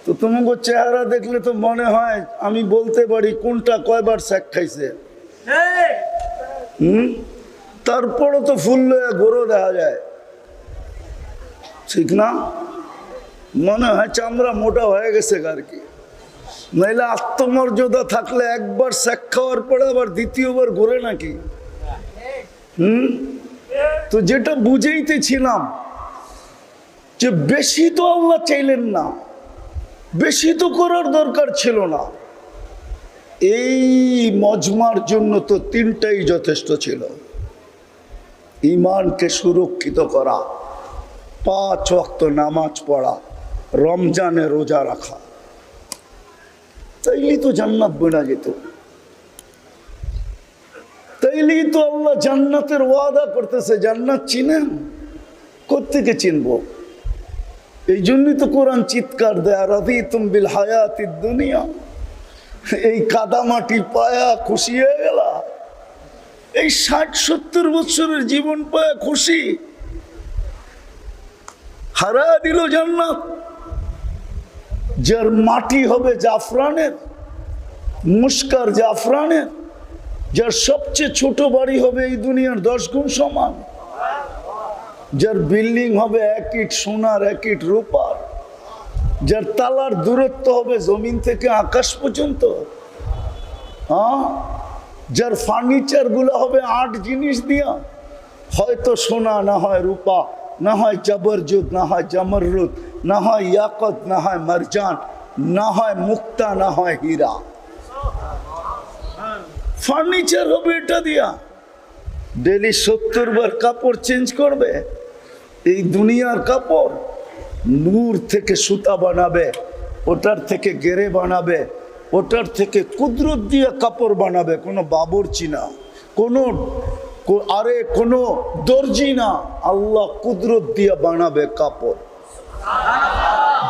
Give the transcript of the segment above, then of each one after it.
তো তোমাকে চেহারা দেখলে তো মনে হয় আমি বলতে পারি কোনটা কয়বার স্যাক খাইছে। তারপরও তো ফুল গরু দেখা যায়, ঠিক না? মনে হয় চামড়া মোটা হয়ে গেছে আর কি। নাইলে আত্মমর্যাদা থাকলে একবার স্যাক খাওয়ার পরে আবার দ্বিতীয়বার ঘুরে নাকি? তো যেটা বুঝেইতেছিলাম যে বেশি তো আল্লাহ চাইলেন না, বেশি তো করার দরকার ছিল না। এই মজমার জন্য তো তিনটাই যথেষ্ট ছিল: ঈমানকে সুরক্ষিত করা, 5 ওয়াক্ত নামাজ পড়া, রমজানে রোজা রাখা। তাইলেই তো জান্নাত বনা যেত। তাইলেই তো আল্লাহ জান্নাতের ওয়াদা করতেছে। জান্নাত চিনেন? কোত্থেকে চিনবো? এই জন্যই তো কোরআন চিৎকার দেয়, রাদিতুম বিল হায়াতিদ দুনিয়া। এই কাদামাটি পায়া খুশি হয়ে গেল? এই 60-70 বছরের জীবন পায়া খুশি? হারা দিল জান্নাত। যার মাটি হবে জাফরানের, মুস্কার জাফরানের, যার সবচেয়ে ছোট বাড়ি হবে এই দুনিয়ার 10 গুণ সমান, যার বিল্ডিং হবে 1 ইট সোনার 1 ইট রূপার, যার তালার দূরত্ব হবে জমিন থেকে আকাশ পর্যন্ত, যার ফার্নিচার গুলো হবে 8 জিনিস দিয়া, হয়তো সোনা, না হয় রূপা, না হয় জবরজুদ, না হয় জমররুদ, না হয় ইয়াকত, না হয় মারজান, না হয় মুক্তা, না হয় হীরা। ফার্নিচার হবে এটা দিয়া। ডেলি 70 বার কাপড় চেঞ্জ করবে। এই দুনিয়ার কাপড় নূর থেকে সুতা বানাবে, ওটার থেকে গেরে বানাবে, ওটার থেকে কুদরত দিয়ে কাপড় বানাবে। কোনো বাবুর্চি না, কোনো দর্জি না, আল্লাহ কুদরত দিয়ে বানাবে কাপড়।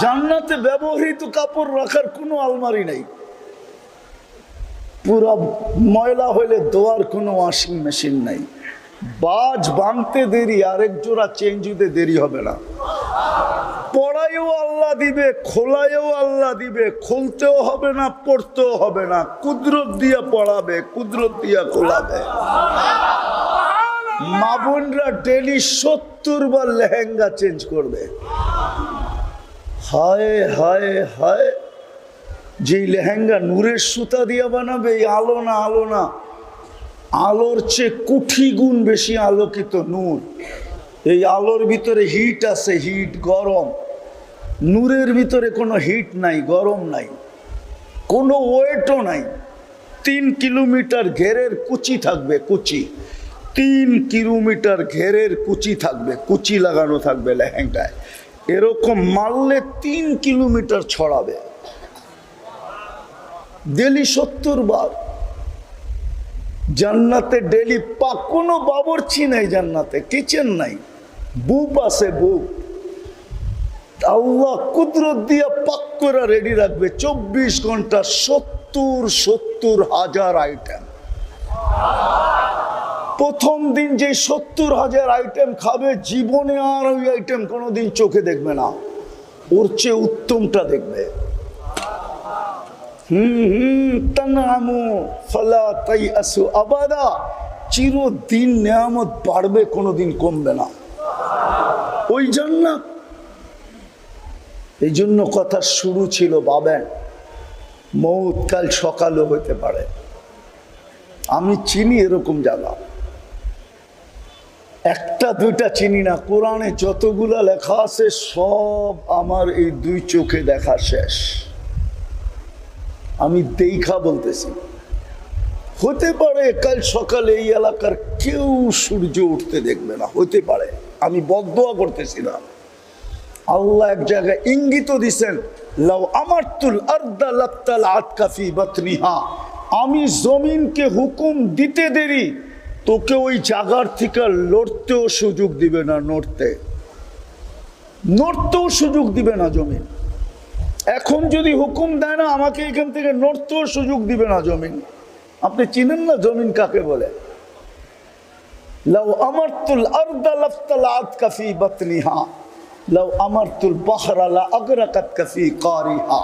জান্নাতে ব্যবহৃত কাপড় রাখার কোনো আলমারি নেই। পুরা ময়লা হইলে ধোয়ার কোনো ওয়াশিং মেশিন নাই। বাজ ভাঙতে দেরি, আরেক জোড়া চেঞ্জ হতে দেরি হবে না। পড়াইও আল্লাহ দিবে, খোলাইও আল্লাহ দিবে, খুলতেও হবে না, পড়তেও হবে না। কুদরত দিয়া পড়াবে, কুদরত দিয়া খোলাবে। মা বোনরা ডেলি 70 বার লেহেঙ্গা চেঞ্জ করবে। হায় হায় হায়, যে লেহেঙ্গা নূরের সুতা দিয়া বানাবে, এই আলো না, আলো না, আলোর চেয়ে কোটি গুণ বেশি আলোকিত নূর। এই আলোর ভিতরে হিট আছে, হিট, গরম। নূরের ভিতরে কোনো হিট নাই, গরম নাই, কোনো ওয়েটও নাই। 3 কিলোমিটার ঘেরের কুচি থাকবে, কুচি। 3 কিলোমিটার ঘেরের কুচি থাকবে, কুচি লাগানো থাকবে লেহেঙ্গায়। এরকম মারলে 3 কিলোমিটার ছড়াবে ডেলি 70 বার। জান্নাতে ডেলি পাক, কোনো বাবুর্চি নাই জান্নাতে, কিচেন নাই, বুপ আছে, বুপ। আল্লাহ কুদরত দিয়ে পাক করে রেডি রাখবে 24 ঘন্টা। 70 হাজার আইটেম। প্রথম দিন যে 70 হাজার আইটেম খাবে, জীবনে আর ওই আইটেম কোনোদিন চোখে দেখবে না, ওর চেয়ে উত্তমটা দেখবে। তানআমু ফালা তাইআসু আবাদা। চিরদিন নিয়ামত বাড়বে, কোনোদিন কমবে না। ওই জান্নাত। এই জন্য কথা শুরু ছিল, ভাবেন মৌত কাল সকালও হতে পারে। আমি চিনি এরকম জায়গা, 1টা 2টা চিনি না। কোরআনে যতগুলা লেখা আছে সব আমার এই 2 চোখে দেখা শেষ। আমি দেখা বলতেছি, হতে পারে কাল সকালে এই এলাকার কেউ সূর্য উঠতে দেখবে না, হতে পারে। আমি বদদোয়া করতেছি না। আল্লাহ এক জায়গায় ইঙ্গিত দিছেন, লাউ আমারতুল আরদা লাত্তালাআত কাফি বাতনিহা। আমি জমিনকে হুকুম দিতে দেরি, তোকে ওই জায়গার থেকে লড়তেও সুযোগ দিবে না, নড়তেও সুযোগ দিবে না জমিন। এখন যদি হুকুম দেয় না আমাকে, এখান থেকে নড়তেও সুযোগ দিবে না জমিন। আপনি চিনেন না জমিন কাকে বলে? লাউ আমারতুল আরদা লাত্তালাআত কাফি বাতনিহা। লাউ আমারতুল বাহরা লা আগরাকাতকা ফি কারিহা,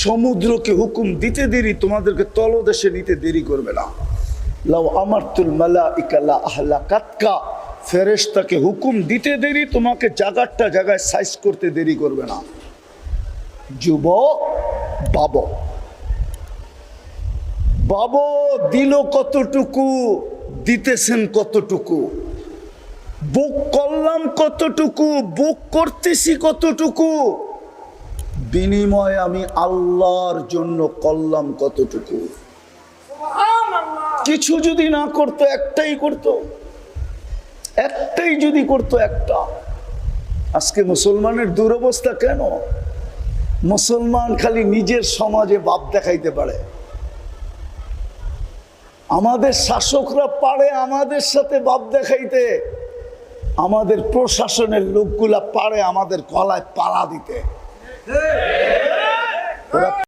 সমুদ্রকে হুকুম দিতে দেরি তোমাদেরকে তলদেশে নিতে দেরি করবে না। লাউ আমারতুল মালাইকা লা আহলাকাতকা, ফেরেশতাকে হুকুম দিতে দেরি তোমাকে জায়গাটা জায়গায় সাইজ করতে দেরি করবে না। যুবক বাবা, বাবা দিল কতটুকু, দিতেছেন কতটুকু, বুক করলাম কতটুকু, বুক করতেছি কতটুকু, বিনিময়ে আমি আল্লাহর জন্য করলাম কতটুকু। কিছু যদি না করতো, একটাই করতো, একটাই যদি করতো, একটা। আজকে মুসলমানের দুরবস্থা কেন? মুসলমান খালি নিজের সমাজে বাপ দেখাইতে পারে। আমাদের শাসকরা পারে আমাদের সাথে বাপ দেখাইতে, আমাদের প্রশাসনের লোকগুলা পারে আমাদের গলায় পাড়া দিতে।